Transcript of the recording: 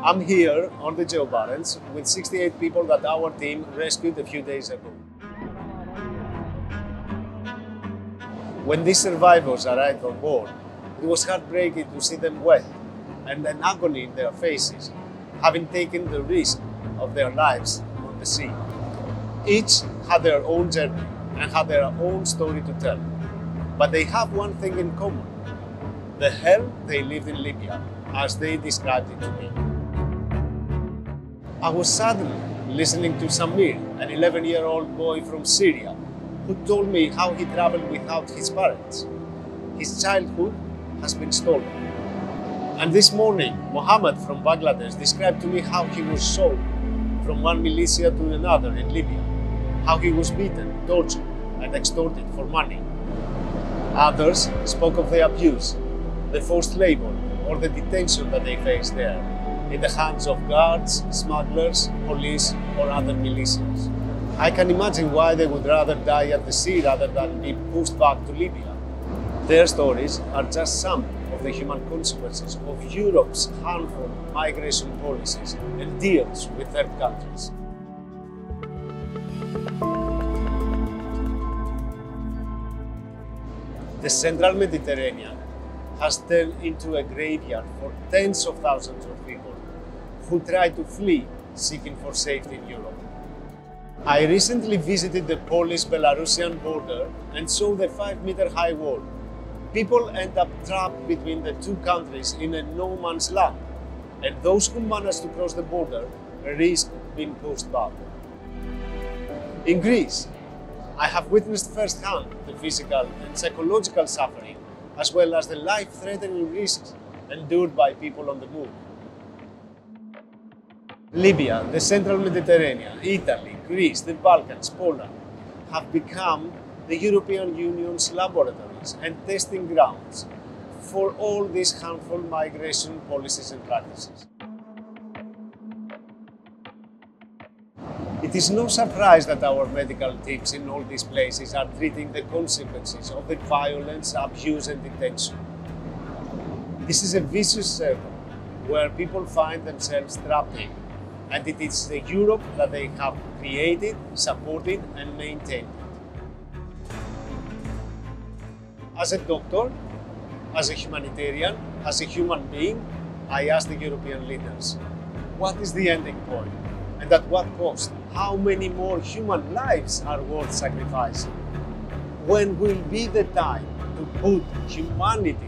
I'm here on the Joe Barents with 68 people that our team rescued a few days ago. When these survivors arrived on board, it was heartbreaking to see them wet and an agony in their faces, having taken the risk of their lives on the sea. Each had their own journey and had their own story to tell, but they have one thing in common: the hell they lived in Libya, as they described it to me. I was saddened listening to Samir, an 11-year-old boy from Syria, who told me how he traveled without his parents. His childhood has been stolen. And this morning, Mohammed from Bangladesh described to me how he was sold from one militia to another in Libya, how he was beaten, tortured, and extorted for money. Others spoke of the abuse, the forced labor, or the detention that they faced there, in the hands of guards, smugglers, police, or other militias. I can imagine why they would rather die at the sea rather than be pushed back to Libya. Their stories are just some of the human consequences of Europe's harmful migration policies and deals with third countries. The central Mediterranean has turned into a graveyard for tens of thousands of people who try to flee, seeking for safety in Europe. I recently visited the Polish-Belarusian border and saw the 5-meter-high wall. People end up trapped between the two countries in a no-man's land, and those who manage to cross the border risk being pushed back. In Greece, I have witnessed firsthand the physical and psychological suffering, as well as the life-threatening risks endured by people on the move. Libya, the central Mediterranean, Italy, Greece, the Balkans, Poland have become the European Union's laboratories and testing grounds for all these harmful migration policies and practices. It is no surprise that our medical teams in all these places are treating the consequences of the violence, abuse, and detention. This is a vicious circle where people find themselves trapped in, and it is the Europe that they have created, supported, and maintained. As a doctor, as a humanitarian, as a human being, I ask the European leaders, what is the ending point? And at what cost? How many more human lives are worth sacrificing? When will be the time to put humanity